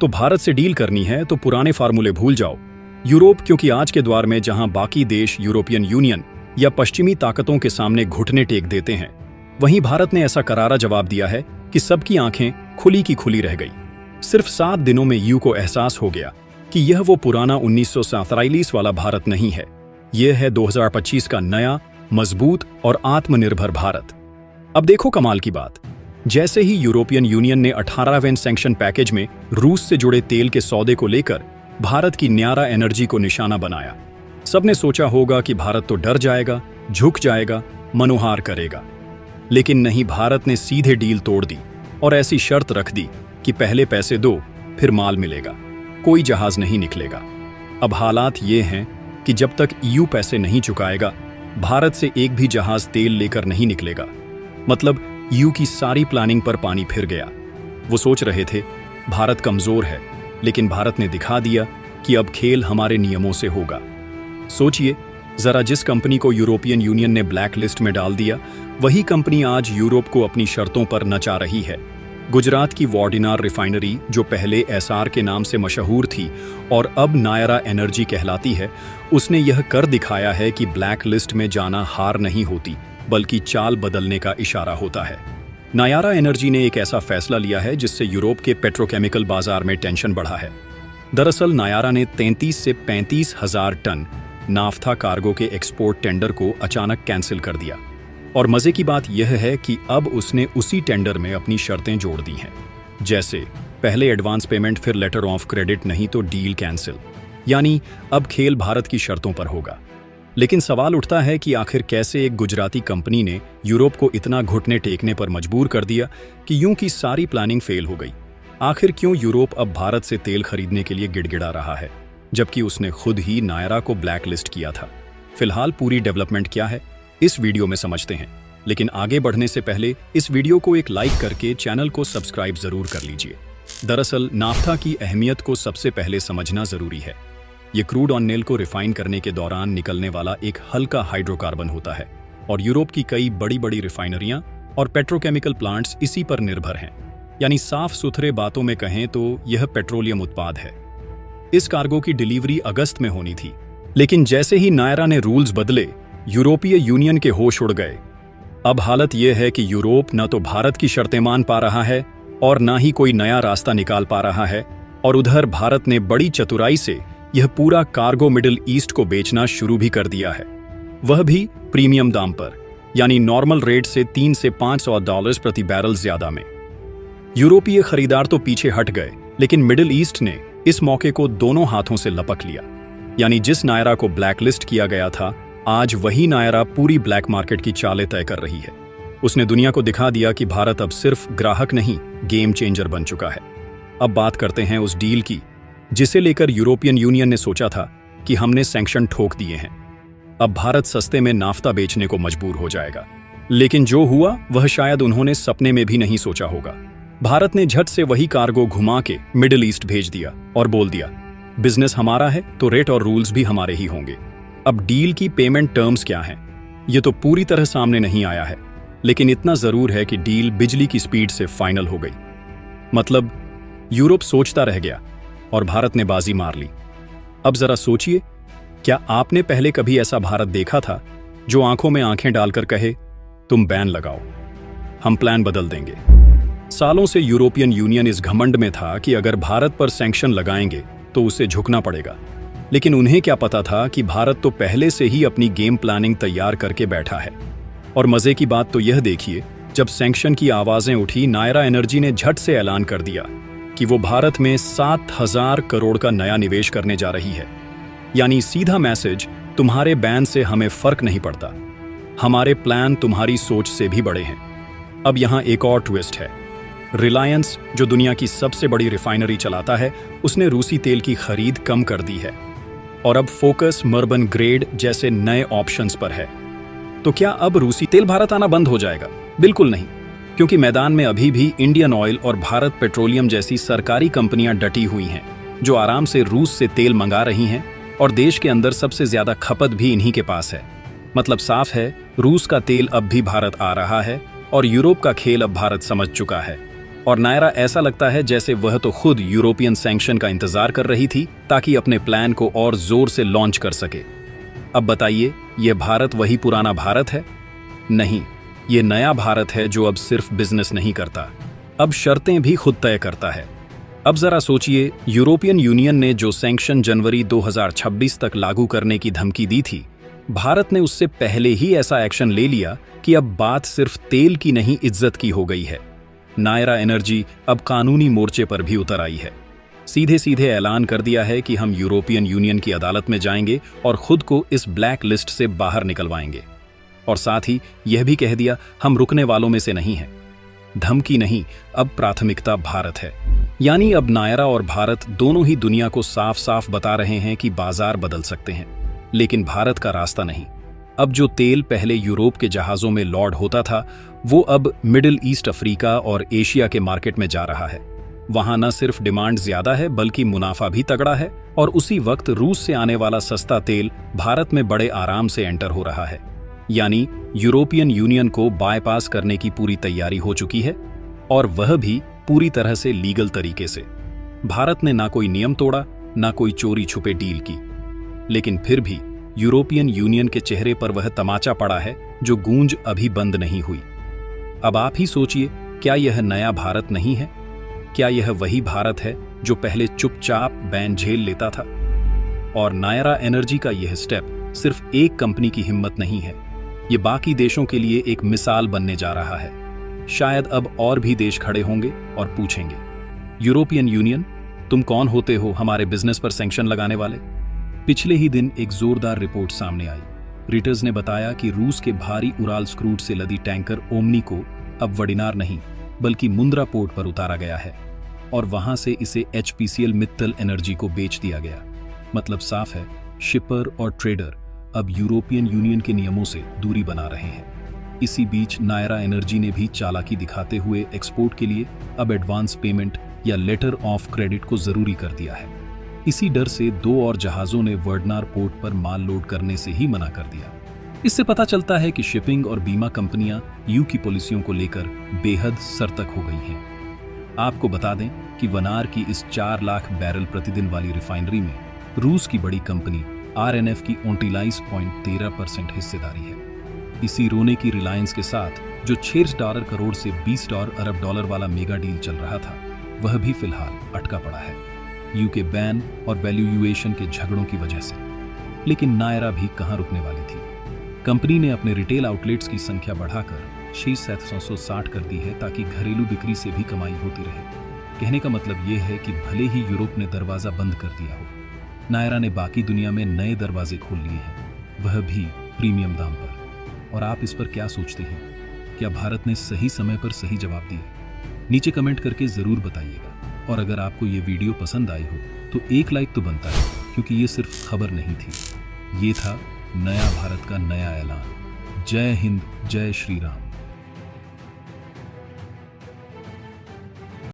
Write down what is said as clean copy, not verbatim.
तो भारत से डील करनी है तो पुराने फार्मूले भूल जाओ। यूरोप, क्योंकि आज के दौर में जहां बाकी देश यूरोपियन यूनियन या पश्चिमी ताकतों के सामने घुटने टेक देते हैं, वहीं भारत ने ऐसा करारा जवाब दिया है कि सबकी आंखें खुली की खुली रह गई। सिर्फ 7 दिनों में यूं को एहसास हो गया कि यह वो पुराना 1947 वाला भारत नहीं है, यह है 2025 का नया, मजबूत और आत्मनिर्भर भारत। अब देखो कमाल की बात, जैसे ही यूरोपियन यूनियन ने 18वें सैंक्शन पैकेज में रूस से जुड़े तेल के सौदे को लेकर भारत की न्यारा एनर्जी को निशाना बनाया, सबने सोचा होगा कि भारत तो डर जाएगा, झुक जाएगा, मनोहार करेगा। लेकिन नहीं, भारत ने सीधे डील तोड़ दी और ऐसी शर्त रख दी कि पहले पैसे दो, फिर माल मिलेगा, कोई जहाज नहीं निकलेगा। अब हालात ये हैं कि जब तक ईयू पैसे नहीं चुकाएगा, भारत से एक भी जहाज तेल लेकर नहीं निकलेगा। मतलब ईयू की सारी प्लानिंग पर पानी फिर गया। वो सोच रहे थे भारत कमजोर है, लेकिन भारत ने दिखा दिया कि अब खेल हमारे नियमों से होगा। सोचिए जरा, जिस कंपनी को यूरोपियन यूनियन ने ब्लैक लिस्ट में डाल दिया, वही कंपनी आज यूरोप को अपनी शर्तों पर नचा रही है। गुजरात की वार्डिनार रिफाइनरी, जो पहले एसआर के नाम से मशहूर थी और अब नायरा एनर्जी कहलाती है, उसने यह कर दिखाया है कि ब्लैक लिस्ट में जाना हार नहीं होती, बल्कि चाल बदलने का इशारा होता है। नायरा एनर्जी ने एक ऐसा फैसला लिया है जिससे यूरोप के पेट्रोकेमिकल बाजार में टेंशन बढ़ा है। दरअसल नायरा ने 33 से 35 हजार टन नाफ्था कार्गो के एक्सपोर्ट टेंडर को अचानक कैंसिल कर दिया। और मजे की बात यह है कि अब उसने उसी टेंडर में अपनी शर्तें जोड़ दी हैं, जैसे पहले एडवांस पेमेंट, फिर लेटर ऑफ क्रेडिट, नहीं तो डील कैंसिल। यानी अब खेल भारत की शर्तों पर होगा। लेकिन सवाल उठता है कि आखिर कैसे एक गुजराती कंपनी ने यूरोप को इतना घुटने टेकने पर मजबूर कर दिया कि यूं की सारी प्लानिंग फेल हो गई। आखिर क्यों यूरोप अब भारत से तेल खरीदने के लिए गिड़गिड़ा रहा है, जबकि उसने खुद ही नायरा को ब्लैक लिस्ट किया था? फिलहाल पूरी डेवलपमेंट क्या है, इस वीडियो में समझते हैं। लेकिन आगे बढ़ने से पहले इस वीडियो को एक लाइक करके चैनल को सब्सक्राइब जरूर कर लीजिए। दरअसल नाफ्था की अहमियत को सबसे पहले समझना जरूरी है। ये क्रूड ऑयल को रिफाइन करने के दौरान निकलने वाला एक हल्का हाइड्रोकार्बन होता है और यूरोप की कई बड़ी बड़ी रिफाइनरियां और पेट्रोकेमिकल प्लांट्स इसी पर निर्भर हैं। यानी साफ सुथरे बातों में कहें तो यह पेट्रोलियम उत्पाद है। इस कार्गो की डिलीवरी अगस्त में होनी थी, लेकिन जैसे ही नायरा ने रूल्स बदले, यूरोपीय यूनियन के होश उड़ गए। अब हालत यह है कि यूरोप न तो भारत की शर्तें मान पा रहा है और ना ही कोई नया रास्ता निकाल पा रहा है, और उधर भारत ने बड़ी चतुराई से यह पूरा कार्गो मिडिल ईस्ट को बेचना शुरू भी कर दिया है, वह भी प्रीमियम दाम पर, यानी नॉर्मल रेट से $300 से $500 प्रति बैरल ज्यादा में। यूरोपीय खरीदार तो पीछे हट गए, लेकिन मिडिल ईस्ट ने इस मौके को दोनों हाथों से लपक लिया। यानी जिस नायरा को ब्लैक लिस्ट किया गया था, आज वही नायरा पूरी ब्लैक मार्केट की चालें तय कर रही है। उसने दुनिया को दिखा दिया कि भारत अब सिर्फ ग्राहक नहीं, गेम चेंजर बन चुका है। अब बात करते हैं उस डील की जिसे लेकर यूरोपियन यूनियन ने सोचा था कि हमने सैंक्शन ठोक दिए हैं, अब भारत सस्ते में नाफ्ता बेचने को मजबूर हो जाएगा। लेकिन जो हुआ वह शायद उन्होंने सपने में भी नहीं सोचा होगा। भारत ने झट से वही कार्गो घुमा के मिडिल ईस्ट भेज दिया और बोल दिया, बिजनेस हमारा है तो रेट और रूल्स भी हमारे ही होंगे। अब डील की पेमेंट टर्म्स क्या हैं, ये तो पूरी तरह सामने नहीं आया है, लेकिन इतना जरूर है कि डील बिजली की स्पीड से फाइनल हो गई। मतलब यूरोप सोचता रह गया और भारत ने बाजी मार ली। अब जरा सोचिए, क्या आपने पहले कभी ऐसा भारत देखा था जो आंखों में आंखें डालकर कहे, तुम बैन लगाओ, हम प्लान बदल देंगे? सालों से यूरोपियन यूनियन इस घमंड में था कि अगर भारत पर सैंक्शन लगाएंगे तो उसे झुकना पड़ेगा। लेकिन उन्हें क्या पता था कि भारत तो पहले से ही अपनी गेम प्लानिंग तैयार करके बैठा है। और मजे की बात तो यह देखिए, जब सैंक्शन की आवाजें उठी, नायरा एनर्जी ने झट से ऐलान कर दिया कि वो भारत में 7,000 करोड़ का नया निवेश करने जा रही है। यानी सीधा मैसेज, तुम्हारे बैन से हमें फर्क नहीं पड़ता, हमारे प्लान तुम्हारी सोच से भी बड़े हैं। अब यहां एक और ट्विस्ट है। रिलायंस, जो दुनिया की सबसे बड़ी रिफाइनरी चलाता है, उसने रूसी तेल की खरीद कम कर दी है और अब फोकस मर्बन ग्रेड जैसे नए ऑप्शंस पर है। तो क्या अब रूसी तेल भारत आना बंद हो जाएगा? बिल्कुल नहीं, क्योंकि मैदान में अभी भी इंडियन ऑयल और भारत पेट्रोलियम जैसी सरकारी कंपनियां डटी हुई हैं, जो आराम से रूस से तेल मंगा रही हैं, और देश के अंदर सबसे ज्यादा खपत भी इन्हीं के पास है। मतलब साफ है, रूस का तेल अब भी भारत आ रहा है और यूरोप का खेल अब भारत समझ चुका है। और नायरा ऐसा लगता है जैसे वह तो खुद यूरोपियन सैंक्शन का इंतजार कर रही थी ताकि अपने प्लान को और जोर से लॉन्च कर सके। अब बताइए, यह भारत वही पुराना भारत है? नहीं, ये नया भारत है जो अब सिर्फ बिजनेस नहीं करता, अब शर्तें भी खुद तय करता है। अब जरा सोचिए, यूरोपियन यूनियन ने जो सैंक्शन जनवरी 2026 तक लागू करने की धमकी दी थी, भारत ने उससे पहले ही ऐसा एक्शन ले लिया कि अब बात सिर्फ तेल की नहीं, इज्जत की हो गई है। नायरा एनर्जी अब कानूनी मोर्चे पर भी उतर आई है। सीधे सीधे ऐलान कर दिया है कि हम यूरोपियन यूनियन की अदालत में जाएंगे और खुद को इस ब्लैक लिस्ट से बाहर निकलवाएंगे। और साथ ही यह भी कह दिया, हम रुकने वालों में से नहीं हैं। धमकी नहीं, अब प्राथमिकता भारत है। यानी अब नायरा और भारत दोनों ही दुनिया को साफ साफ बता रहे हैं कि बाजार बदल सकते हैं, लेकिन भारत का रास्ता नहीं। अब जो तेल पहले यूरोप के जहाजों में लॉड होता था, वो अब मिडिल ईस्ट, अफ्रीका और एशिया के मार्केट में जा रहा है। वहां न सिर्फ डिमांड ज्यादा है बल्कि मुनाफा भी तगड़ा है। और उसी वक्त रूस से आने वाला सस्ता तेल भारत में बड़े आराम से एंटर हो रहा है। यानी यूरोपियन यूनियन को बायपास करने की पूरी तैयारी हो चुकी है, और वह भी पूरी तरह से लीगल तरीके से। भारत ने ना कोई नियम तोड़ा, ना कोई चोरी छुपे डील की, लेकिन फिर भी यूरोपियन यूनियन के चेहरे पर वह तमाचा पड़ा है जो गूंज अभी बंद नहीं हुई। अब आप ही सोचिए, क्या यह नया भारत नहीं है? क्या यह वही भारत है जो पहले चुपचाप बैन झेल लेता था? और नायरा एनर्जी का यह स्टेप सिर्फ एक कंपनी की हिम्मत नहीं है, ये बाकी देशों के लिए एक मिसाल बनने जा रहा है। शायद अब और भी देश खड़े होंगे और पूछेंगे, यूरोपियन यूनियन, तुम कौन होते हो हमारे बिजनेस पर सैंक्शन लगाने वाले? पिछले ही दिन एक जोरदार रिपोर्ट सामने आई। रीटर्स ने बताया कि रूस के भारी उराल क्रूड से लदी टैंकर ओमनी को अब वडिनार नहीं बल्कि मुंद्रा पोर्ट पर उतारा गया है, और वहां से इसे HPCL मित्तल एनर्जी को बेच दिया गया। मतलब साफ है, शिपर और ट्रेडर अब यूरोपियन यूनियन के नियमों से दूरी बना रहे हैं। इसी बीच नायरा एनर्जी ने भी चालाकी दिखाते हुए एक्सपोर्ट के लिए अब एडवांस पेमेंट या लेटर ऑफ क्रेडिट को जरूरी कर दिया है। इसी डर से 2 और जहाजों ने वर्डनार पोर्ट पर माल लोड करने से ही मना कर दिया। इससे पता चलता है कि शिपिंग और बीमा कंपनियां यू की पॉलिसियों को लेकर बेहद सतर्क हो गई हैं। आपको बता दें कि वनार की इस 4 लाख बैरल प्रतिदिन वाली रिफाइनरी में रूस की बड़ी कंपनी RNF की 29.13% हिस्सेदारी है। इसी रोने की रिलायंस के साथ जो $6 करोड़ से $20 अरब डॉलर वाला मेगा डील चल रहा था, वह भी फिलहाल अटका पड़ा है यूके बैन और वैल्यूएशन के झगड़ों की वजह से। लेकिन नायरा भी कहां रुकने वाली थी। कंपनी ने अपने रिटेल आउटलेट्स की संख्या बढ़ाकर 760 कर दी है ताकि घरेलू बिक्री से भी कमाई होती रहे। कहने का मतलब यह है कि भले ही यूरोप ने दरवाजा बंद कर दिया हो, नायरा ने बाकी दुनिया में नए दरवाजे खोल लिए हैं, वह भी प्रीमियम दाम पर। और आप इस पर क्या सोचते हैं? क्या भारत ने सही समय पर सही जवाब दिया? नीचे कमेंट करके जरूर बताइएगा। और अगर आपको ये वीडियो पसंद आई हो तो एक लाइक तो बनता है, क्योंकि ये सिर्फ खबर नहीं थी, ये था नया भारत का नया ऐलान। जय हिंद, जय श्री राम।